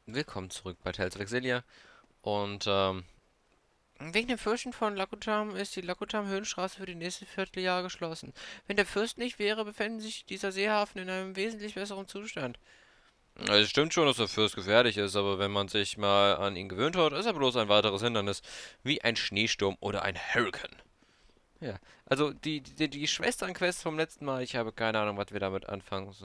Willkommen zurück bei Tales of Xillia. Und wegen dem Fürsten von Lakutam ist die Lakutam-Höhenstraße für die nächsten Vierteljahr geschlossen. Wenn der Fürst nicht wäre, befände sich dieser Seehafen in einem wesentlich besseren Zustand. Es stimmt schon, dass der Fürst gefährlich ist, aber wenn man sich mal an ihn gewöhnt hat, ist er bloß ein weiteres Hindernis, wie ein Schneesturm oder ein Hurrikan. Ja, also die Schwesternquest vom letzten Mal, ich habe keine Ahnung, was wir damit anfangen.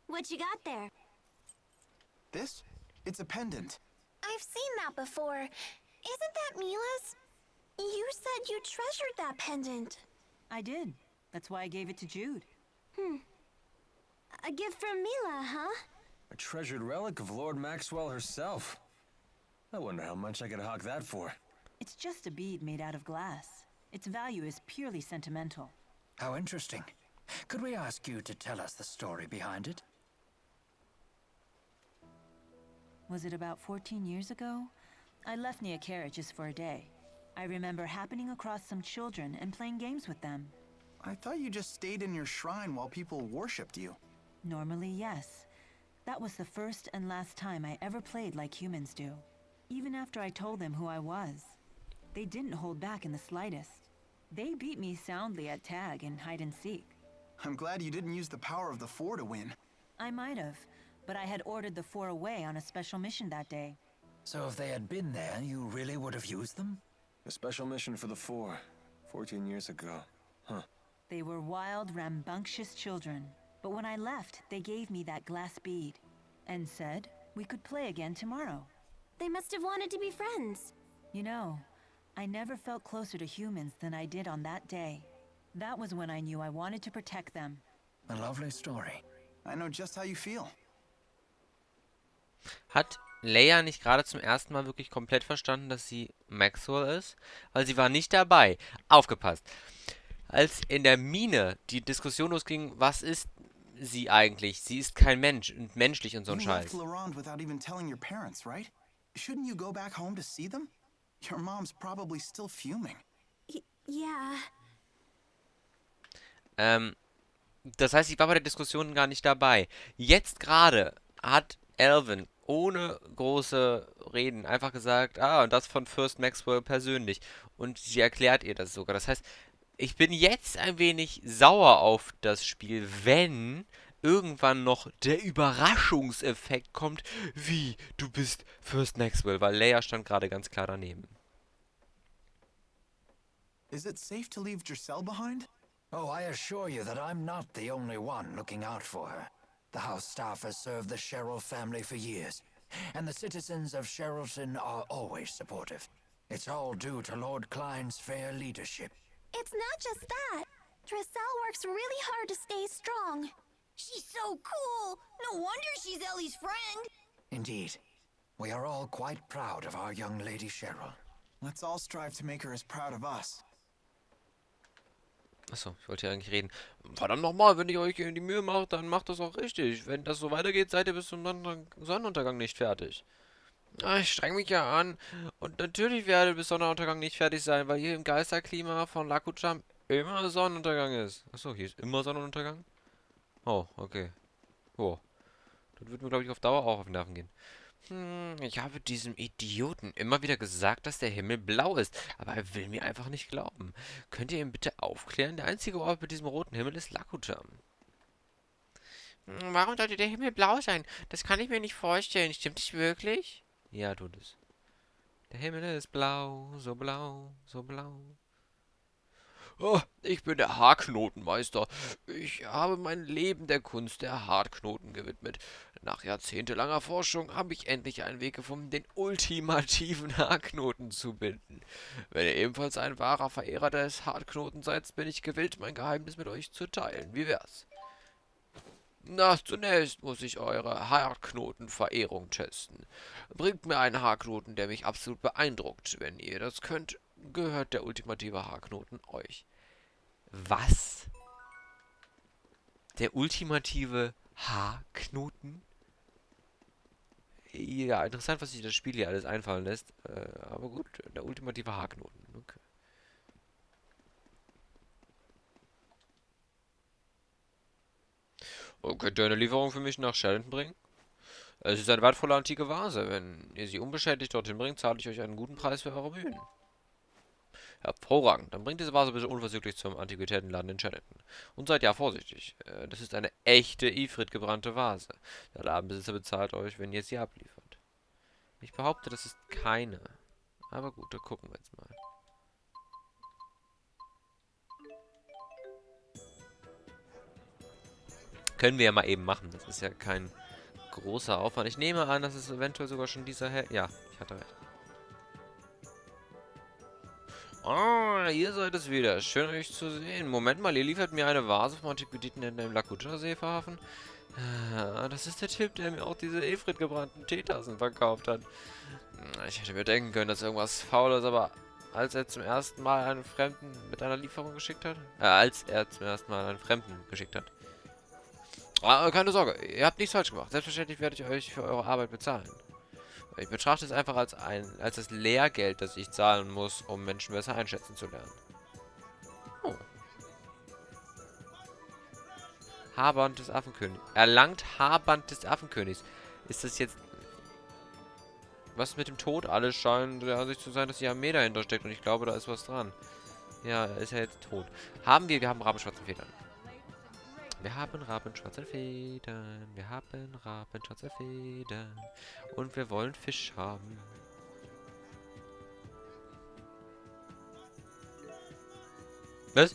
What you got there? This? It's a pendant. I've seen that before. Isn't that Milla's? You said you treasured that pendant. I did. That's why I gave it to Jude. A gift from Milla, huh? A treasured relic of Lord Maxwell herself. I wonder how much I could hawk that for. It's just a bead made out of glass. Its value is purely sentimental. How interesting. Could we ask you to tell us the story behind it? Was it about 14 years ago? I left Nia Carriages for a day. I remember happening across some children and playing games with them. I thought you just stayed in your shrine while people worshipped you. Normally, yes. That was the first and last time I ever played like humans do. Even after I told them who I was. They didn't hold back in the slightest. They beat me soundly at tag and hide and seek. I'm glad you didn't use the power of the Four to win. I might have, but I had ordered the four away on a special mission that day. So if they had been there, you really would have used them? A special mission for the Four, 14 years ago. Huh. They were wild, rambunctious children. But when I left, they gave me that glass bead. And said we could play again tomorrow. They must have wanted to be friends. You know, I never felt closer to humans than I did on that day. That was when I knew I wanted to protect them. A lovely story. I know just how you feel. Hat Leia nicht gerade zum ersten Mal wirklich komplett verstanden, dass sie Maxwell ist? Weil sie war nicht dabei. Aufgepasst. Als in der Mine die Diskussion losging, was ist sie eigentlich? Sie ist kein Mensch und menschlich und so ein You left Scheiß. Laurent without even telling your parents, right? Shouldn't you go back home to see them? Your mom's probably still fuming. Yeah. Das heißt, ich war bei der Diskussion gar nicht dabei. Jetzt gerade hat Alvin ohne große Reden einfach gesagt, und das von Fürst Maxwell persönlich. Und sie erklärt ihr das sogar. Das heißt, ich bin jetzt ein wenig sauer auf das Spiel, wenn irgendwann noch der Überraschungseffekt kommt, wie, du bist Fürst Maxwell, weil Leia stand gerade ganz klar daneben. Is it safe to leave Giselle behind? Oh, I assure you that I'm not the only one looking out for her. The house staff has served the Sherrill family for years, and the citizens of Sherrilton are always supportive. It's all due to Lord Klein's fair leadership. It's not just that. Giselle works really hard to stay strong. She's so cool. No wonder she's Ellie's friend. Indeed. We are all quite proud of our young Lady Sherrill. Let's all strive to make her as proud of us. Achso, ich wollte ja eigentlich reden. Verdammt nochmal, wenn ihr euch die Mühe macht, dann macht das auch richtig. Wenn das so weitergeht, seid ihr bis zum Sonnenuntergang nicht fertig. Ich streng mich ja an. Und natürlich werde ich bis Sonnenuntergang nicht fertig sein, weil hier im Geisterklima von Lakutam immer Sonnenuntergang ist. Achso, hier ist immer Sonnenuntergang? Oh, okay. Oh. Das wird mir, glaube ich, auf Dauer auch auf den Nerven gehen. Ich habe diesem Idioten immer wieder gesagt, dass der Himmel blau ist, aber er will mir einfach nicht glauben. Könnt ihr ihn bitte aufklären? Der einzige Ort mit diesem roten Himmel ist Lakutam. Warum sollte der Himmel blau sein? Das kann ich mir nicht vorstellen. Stimmt das wirklich? Ja, tut es. Der Himmel ist blau, so blau, so blau. Oh, ich bin der Haarknotenmeister. Ich habe mein Leben der Kunst der Haarknoten gewidmet. Nach jahrzehntelanger Forschung habe ich endlich einen Weg gefunden, den ultimativen Haarknoten zu binden. Wenn ihr ebenfalls ein wahrer Verehrer des Haarknotens seid, bin ich gewillt, mein Geheimnis mit euch zu teilen. Wie wär's? Na, zunächst muss ich eure Haarknotenverehrung testen. Bringt mir einen Haarknoten, der mich absolut beeindruckt. Wenn ihr das könnt, gehört der ultimative Haarknoten euch. Was? Der ultimative Haarknoten? Ja, interessant, was sich das Spiel hier alles einfallen lässt. Aber gut, der ultimative Haarknoten. Okay. Oh, könnt ihr eine Lieferung für mich nach Shellington bringen? Es ist eine wertvolle antike Vase. Wenn ihr sie unbeschädigt dorthin bringt, zahle ich euch einen guten Preis für eure Mühen. Hervorragend. Dann bringt diese Vase bitte unverzüglich zum Antiquitätenladen in Shellington. Und seid ja vorsichtig. Das ist eine echte Ifrit gebrannte Vase. Der Ladenbesitzer bezahlt euch, wenn ihr sie abliefert. Ich behaupte, das ist keine. Aber gut, da gucken wir jetzt mal. Können wir ja mal eben machen. Das ist ja kein großer Aufwand. Ich nehme an, dass es eventuell sogar schon dieser Herr... Ja, ich hatte recht. Ah, ihr seid es wieder. Schön, euch zu sehen. Moment mal, ihr liefert mir eine Vase vom Antiquitäten in dem Lakuta-Seehafen? Das ist der Typ, der mir auch diese Ifrit gebrannten Teetassen verkauft hat. Ich hätte mir denken können, dass irgendwas faul ist, aber als er zum ersten Mal einen Fremden mit einer Lieferung geschickt hat? Keine Sorge, ihr habt nichts falsch gemacht. Selbstverständlich werde ich euch für eure Arbeit bezahlen. Ich betrachte es einfach als das Lehrgeld, das ich zahlen muss, um Menschen besser einschätzen zu lernen. Oh. Haarband des Affenkönigs. Erlangt Haarband des Affenkönigs. Ist das jetzt... Was mit dem Tod? Alle scheinen der Ansicht zu sein, dass die Armee dahinter steckt und ich glaube, da ist was dran. Ja, er ist ja jetzt tot. Wir haben rabenschwarze Federn. Wir haben rabenschwarze Federn. Wir haben rabenschwarze Federn. Und wir wollen Fisch haben. Was?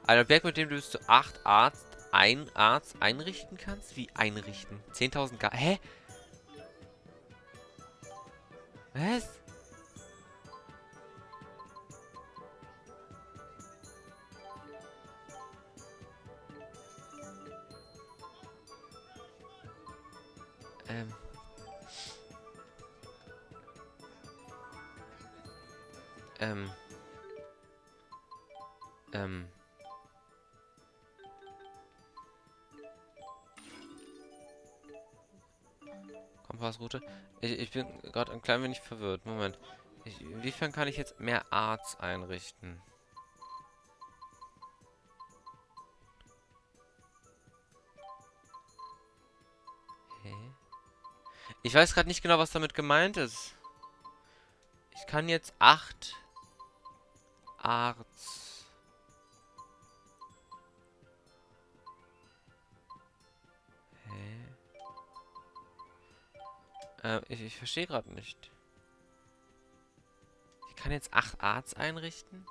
Ein Objekt, mit dem du bis zu 8 Arzt einrichten kannst? Wie einrichten? 10.000 K. Hä? Was? Kompassroute. Ich bin gerade ein klein wenig verwirrt. Moment. Inwiefern kann ich jetzt mehr Arts einrichten? Hä? Ich weiß gerade nicht genau, was damit gemeint ist. Ich kann jetzt 8 Arts. Hä? Ich verstehe gerade nicht. Ich kann jetzt 8 Arts einrichten?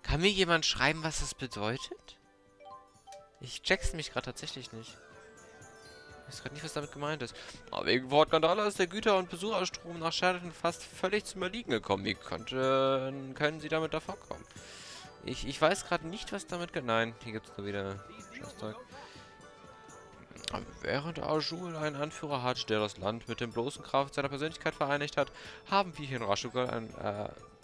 Kann mir jemand schreiben, was das bedeutet? Ich check's mich gerade tatsächlich nicht. Ich weiß gerade nicht, was damit gemeint ist. Aber wegen Wortskandale ist der Güter- und Besucherstrom nach Sheridan fast völlig zum Erliegen gekommen. Wie können Sie damit davonkommen? Ich weiß gerade nicht, was damit Nein, hier gibt's nur wieder Scheißzeug. Während Arjul einen Anführer hat, der das Land mit dem bloßen Kraft seiner Persönlichkeit vereinigt hat, haben wir hier in Rashugal einen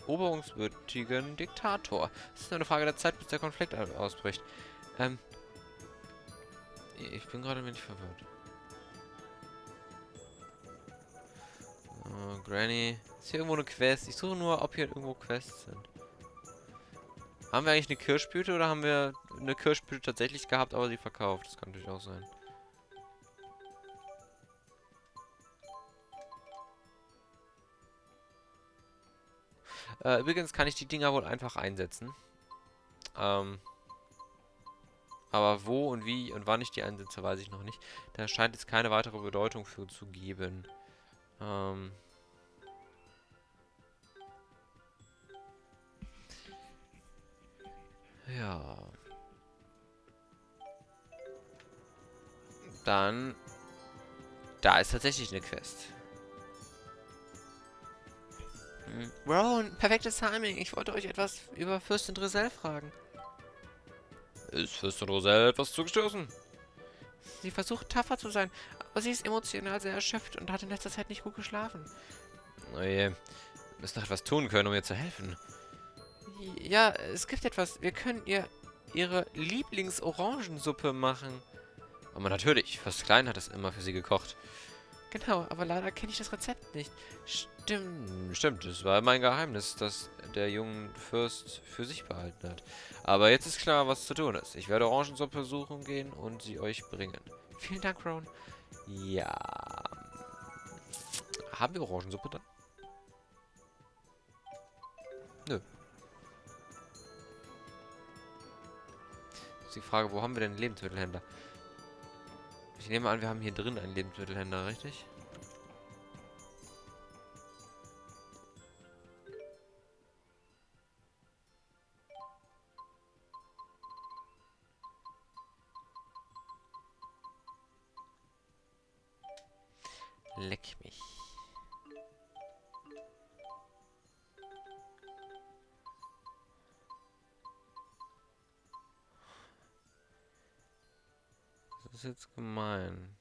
eroberungswürdigen Diktator. Es ist nur eine Frage der Zeit, bis der Konflikt ausbricht. Ich bin gerade ein wenig verwirrt. Oh, Granny. Ist hier irgendwo eine Quest? Ich suche nur, ob hier irgendwo Quests sind. Haben wir eigentlich eine Kirschblüte oder haben wir eine Kirschblüte tatsächlich gehabt, aber sie verkauft? Das kann natürlich auch sein. Übrigens kann ich die Dinger wohl einfach einsetzen. Aber wo und wie und wann ich die einsetze, weiß ich noch nicht. Da scheint es keine weitere Bedeutung für zu geben. Ja. Dann... Da ist tatsächlich eine Quest. Ron, perfektes Timing. Ich wollte euch etwas über Fürstin Driselle fragen. Ist Fürstin Driselle etwas zugestoßen? Sie versucht tapfer zu sein, aber sie ist emotional sehr erschöpft und hat in letzter Zeit nicht gut geschlafen. Oh je. Wir müssen doch etwas tun können, um ihr zu helfen. Ja, es gibt etwas. Wir können ihr ihre Lieblings-Orangensuppe machen. Aber natürlich, Fürst Klein hat es immer für sie gekocht. Genau, aber leider kenne ich das Rezept nicht. Stimmt, das war mein Geheimnis, das der junge Fürst für sich behalten hat. Aber jetzt ist klar, was zu tun ist. Ich werde Orangensuppe suchen gehen und sie euch bringen. Vielen Dank, Ron. Ja. Haben wir Orangensuppe da? Nö. Ist die Frage, wo haben wir denn einen Lebensmittelhändler? Ich nehme an, wir haben hier drin einen Lebensmittelhändler, richtig? Leck mich. Das ist jetzt gemein.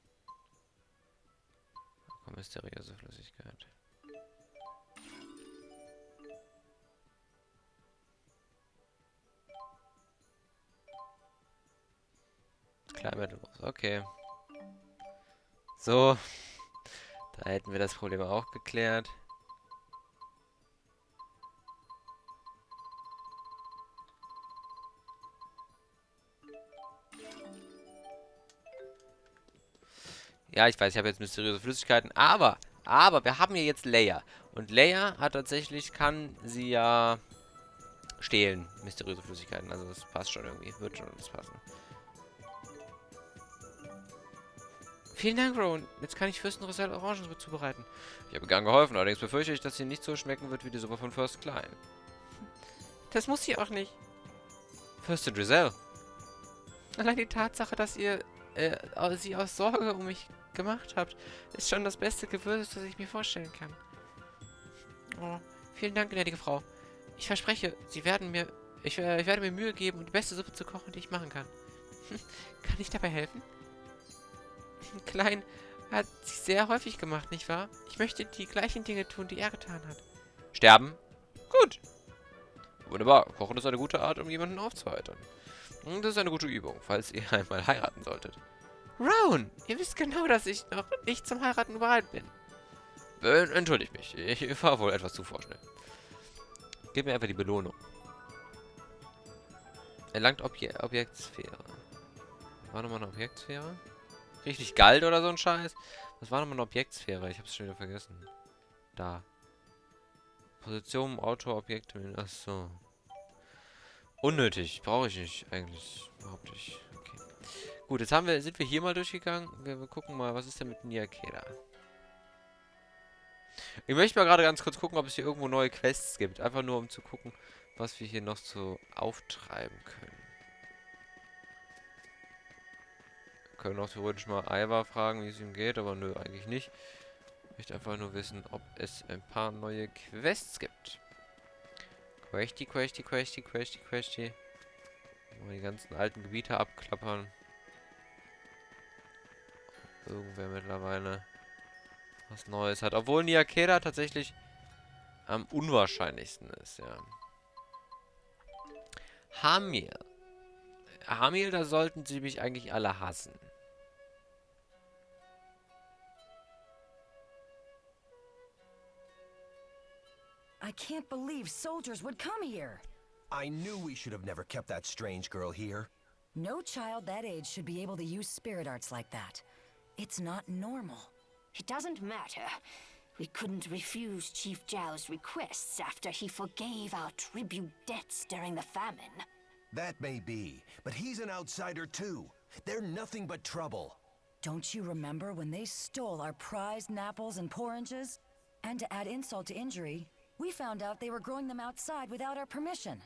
Komm, mysteriöse Flüssigkeit. Kleinmittelgroß, okay. So. Da hätten wir das Problem auch geklärt. Ja, ich weiß, ich habe jetzt mysteriöse Flüssigkeiten, aber wir haben hier jetzt Leia. Und Leia hat tatsächlich, kann sie ja stehlen, mysteriöse Flüssigkeiten. Also das passt schon irgendwie, wird schon alles passen. Vielen Dank, Ron. Jetzt kann ich Fürstenrosell Orangensuppe zubereiten. Ich habe gern geholfen, allerdings befürchte ich, dass sie nicht so schmecken wird wie die Suppe von Fürst Klein. Das muss sie auch nicht. Fürstin Giselle. Allein die Tatsache, dass ihr sie aus Sorge um mich gemacht habt, ist schon das beste Gewürz, das ich mir vorstellen kann. Oh, vielen Dank, gnädige Frau. Ich verspreche, ich werde mir Mühe geben, um die beste Suppe zu kochen, die ich machen kann. Kann ich dabei helfen? Klein hat sich sehr häufig gemacht, nicht wahr? Ich möchte die gleichen Dinge tun, die er getan hat. Sterben? Gut. Wunderbar. Kochen ist eine gute Art, um jemanden aufzuheitern. Und das ist eine gute Übung, falls ihr einmal heiraten solltet. Ron, ihr wisst genau, dass ich noch nicht zum Heiraten bereit bin. Entschuldigt mich, ich war wohl etwas zu vorschnell. Gib mir einfach die Belohnung. Erlangt Objektsphäre. War nochmal eine Objektsphäre? Richtig Galt oder so ein Scheiß? Was war nochmal eine Objektsphäre? Ich hab's schon wieder vergessen. Da. Position, Autor, Objekte. Achso. Unnötig. Brauche ich nicht eigentlich. Überhaupt nicht. Okay. Gut, jetzt sind wir hier mal durchgegangen. Wir gucken mal, was ist denn mit Niakeda? Ich möchte mal gerade ganz kurz gucken, ob es hier irgendwo neue Quests gibt. Einfach nur, um zu gucken, was wir hier noch so auftreiben können. Wir können auch theoretisch mal Ivar fragen, wie es ihm geht, aber nö, eigentlich nicht. Ich möchte einfach nur wissen, ob es ein paar neue Quests gibt. Questy. Mal die ganzen alten Gebiete abklappern. Irgendwer mittlerweile was Neues hat. Obwohl Niakeda tatsächlich am unwahrscheinlichsten ist, ja. Hamil, da sollten sie mich eigentlich alle hassen. I can't believe soldiers would come here. I knew we should have never kept that strange girl here. No child that age should be able to use spirit arts like that. It's not normal. It doesn't matter. We couldn't refuse Chief Zhao's requests after he forgave our tribute debts during the famine. That may be, but he's an outsider too. They're nothing but trouble. Don't you remember when they stole our prized apples and porridges? And to add insult to injury, we found out they were growing them outside without our permission.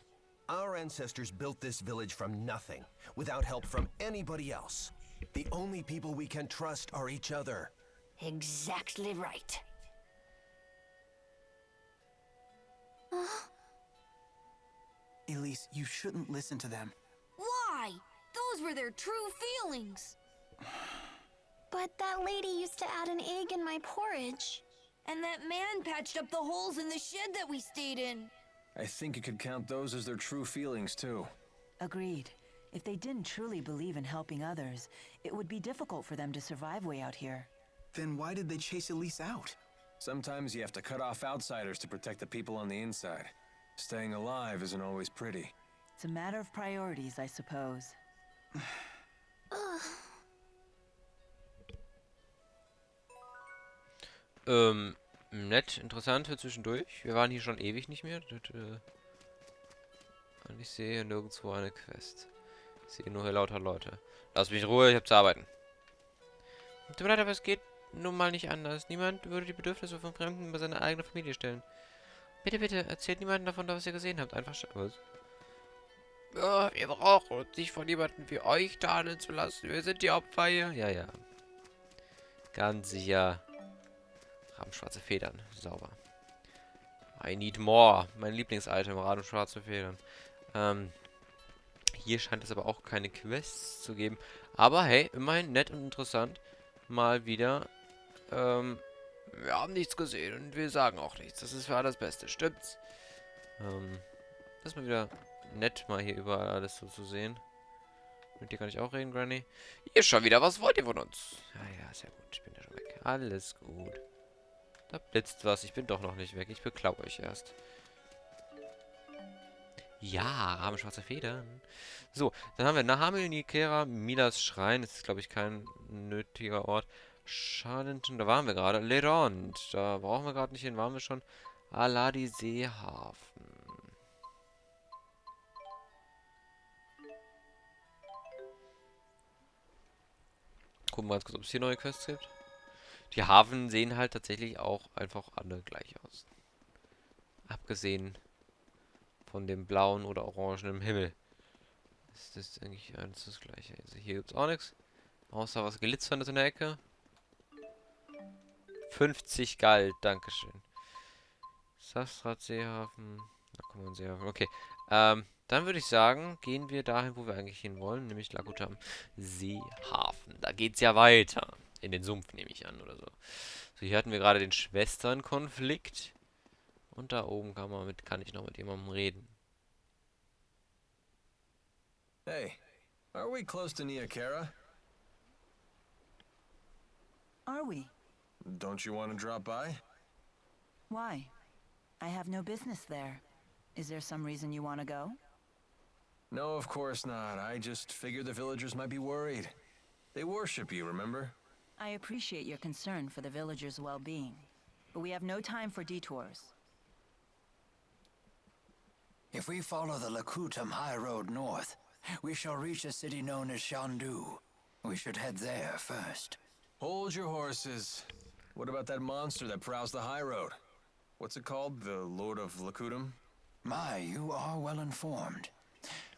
Our ancestors built this village from nothing, without help from anybody else. The only people we can trust are each other. Exactly right. Elise, you shouldn't listen to them. Why? Those were their true feelings. But that lady used to add an egg in my porridge. And that man patched up the holes in the shed that we stayed in. I think you could count those as their true feelings, too. Agreed. If they didn't truly believe in helping others, it would be difficult for them to survive way out here. Then why did they chase Elise out? Sometimes you have to cut off outsiders to protect the people on the inside. Staying alive isn't always pretty. It's a matter of priorities, I suppose. Nett, interessant für zwischendurch. Wir waren hier schon ewig nicht mehr. Und ich sehe nirgendwo eine Quest. Ich sehe nur hier lauter Leute. Lass mich in Ruhe, ich hab zu arbeiten. Tut mir leid, aber es geht nun mal nicht anders. Niemand würde die Bedürfnisse von Fremden bei seiner eigenen Familie stellen. Bitte, bitte, erzählt niemandem davon, was ihr gesehen habt. Einfach was? Ja, wir brauchen uns nicht von jemandem wie euch tarnen zu lassen. Wir sind die Opfer hier. Ja, ja. Ganz sicher. Rabenschwarze Federn. Sauber. I need more. Mein Lieblingsitem. Rabenschwarze Federn. Hier scheint es aber auch keine Quests zu geben. Aber hey, immerhin nett und interessant. Mal wieder. Wir haben nichts gesehen und wir sagen auch nichts. Das ist für alles Beste. Stimmt's? Das ist mal wieder nett, mal hier überall alles so zu sehen. Mit dir kann ich auch reden, Granny. Hier schon wieder. Was wollt ihr von uns? Ja, ja, sehr gut. Ich bin ja schon weg. Alles gut. Da blitzt was. Ich bin doch noch nicht weg. Ich beklau euch erst. Ja, rabenschwarze Federn. So, dann haben wir Nahamil, Nikera, Millas Schrein. Das ist, glaube ich, kein nötiger Ort. Schadenton, da waren wir gerade. Lerond, da brauchen wir gerade nicht hin. Waren wir schon? Aladi Seehafen. Gucken wir ganz kurz, ob es hier neue Quests gibt. Die Hafen sehen halt tatsächlich auch einfach alle gleich aus. Abgesehen von dem blauen oder orangenen Himmel. Das ist eigentlich alles das gleiche. Also hier gibt es auch nichts. Außer was Glitzerndes in der Ecke. 50 Galt, dankeschön. Safstrat Seehafen. Da kommen wir in Seehafen. Okay. Dann würde ich sagen, gehen wir dahin, wo wir eigentlich hin wollen, nämlich Lagutam Seehafen. Da geht's ja weiter. In den Sumpf nehme ich an oder so. So, hier hatten wir gerade den Schwesternkonflikt. Und da oben kann ich noch mit jemandem reden. Hey, are we close to Niakara? Are we? Don't you want to drop by? Why? I have no business there. Is there some reason you want to go? No, of course not. I just figured the villagers might be worried. They worship you, remember? I appreciate your concern for the villagers' well-being, but we have no time for detours. If we follow the Lakutam High Road north, we shall reach a city known as Shandu. We should head there first. Hold your horses. What about that monster that prowls the high road? What's it called? The Lord of Lakutam? My, you are well informed.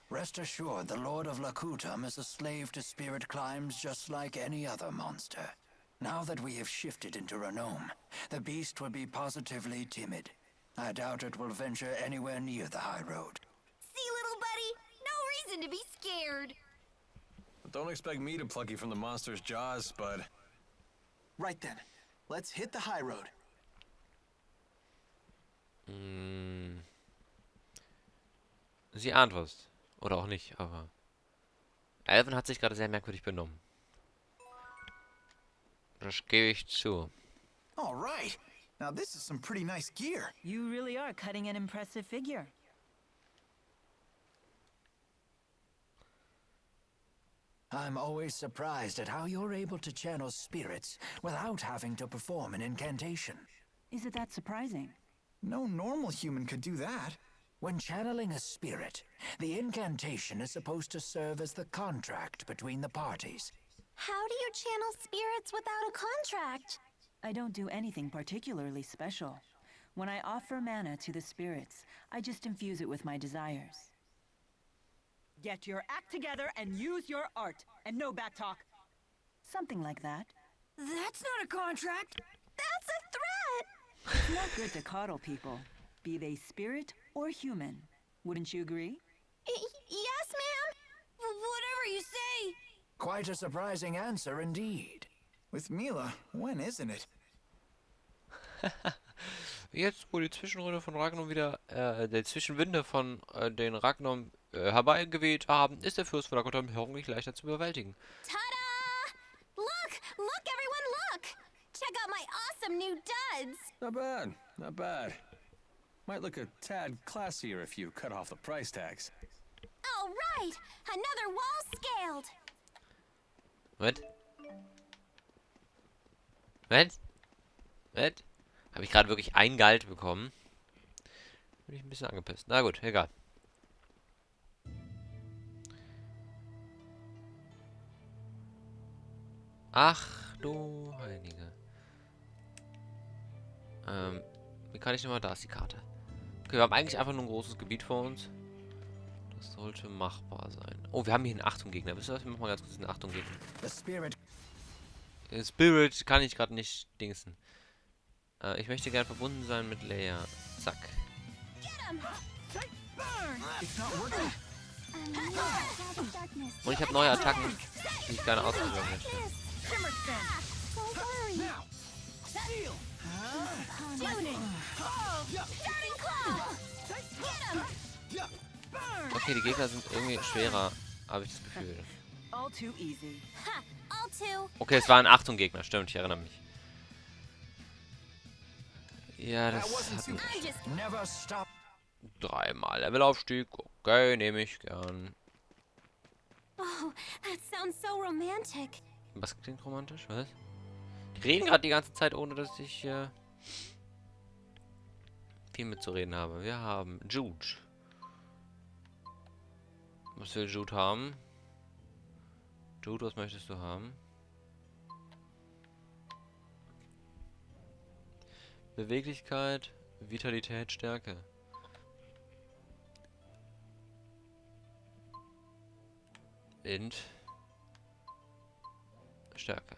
Rest assured, the Lord of Lakutam is a slave to spirit climbs just like any other monster. Now that we have shifted into Renome, the beast will be positively timid. I doubt it will venture anywhere near the high road. See, little buddy? No reason to be scared. But don't expect me to pluck you from the monster's jaws, bud. Right then. Let's hit the high road. Sie ahnt was. Oder auch nicht, aber... Alvin hat sich gerade sehr merkwürdig benommen. Das gebe ich zu. All right. Now this is some pretty nice gear. You really are cutting an impressive figure. I'm always surprised at how you're able to channel spirits without having to perform an incantation. Is it that surprising? No normal human could do that. When channeling a spirit, the incantation is supposed to serve as the contract between the parties. How do you channel spirits without a contract? I don't do anything particularly special. When I offer mana to the spirits, I just infuse it with my desires. Get your act together and use your art, and no backtalk. Something like that. That's not a contract. That's a threat! It's not good to coddle people, be they spirit or human. Wouldn't you agree? Yes, ma'am. Whatever you say. Quite a surprising answer indeed. With Milla, when isn't it? Jetzt, wo die Zwischenrunde von Ragnar wieder, der Zwischenwinde von den Ragnar herbeigeweht haben, ist der Fürst von Lagutam hoffentlich leichter zu bewältigen. Ta-da! Look! Look, everyone, look! heads. Not bad, not bad. Might look a tad classier if you cut off the price tags. All right, another wall scaled. Was? Was? Was? Habe ich gerade wirklich ein Gehalt bekommen? Bin ich ein bisschen angepisst. Na gut, egal. Ach du Heilige. Wie kann ich nochmal? Da ist die Karte. Okay, wir haben eigentlich einfach nur ein großes Gebiet vor uns. Das sollte machbar sein. Oh, wir haben hier einen Achtung-Gegner. Wisst ihr was? Wir machen mal ganz kurz einen Achtung-Gegner. Spirit kann ich gerade nicht dingsen. Ich möchte gern verbunden sein mit Leia. Zack. Und ich habe neue Attacken, die ich gerne ausprobieren möchte. Okay, die Gegner sind irgendwie schwerer, habe ich das Gefühl. Okay, es waren Achtung-Gegner, stimmt, ich erinnere mich. Ja, das hat mich. Dreimal Levelaufstieg. Okay, nehme ich gern. Oh, that sounds so romantic. Was klingt romantisch? Was? Die reden gerade die ganze Zeit, ohne dass ich viel mitzureden habe. Wir haben Jude. Was will Jude haben? Jude, was möchtest du haben? Beweglichkeit, Vitalität, Stärke. Int. Stärke.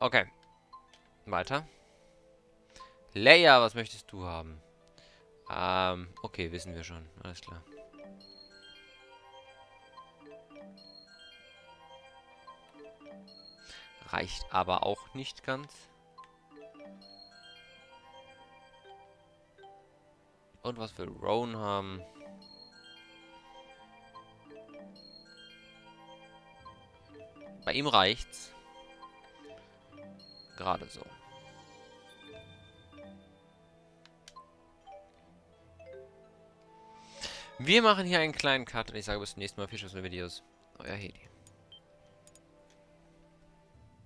Okay. Weiter. Leia, was möchtest du haben? Okay, wissen wir schon. Alles klar. Reicht aber auch nicht ganz. Und was will Roan haben? Bei ihm reicht's. Gerade so. Wir machen hier einen kleinen Cut und ich sage bis zum nächsten Mal. Viel Spaß mit Videos. Euer Hedi.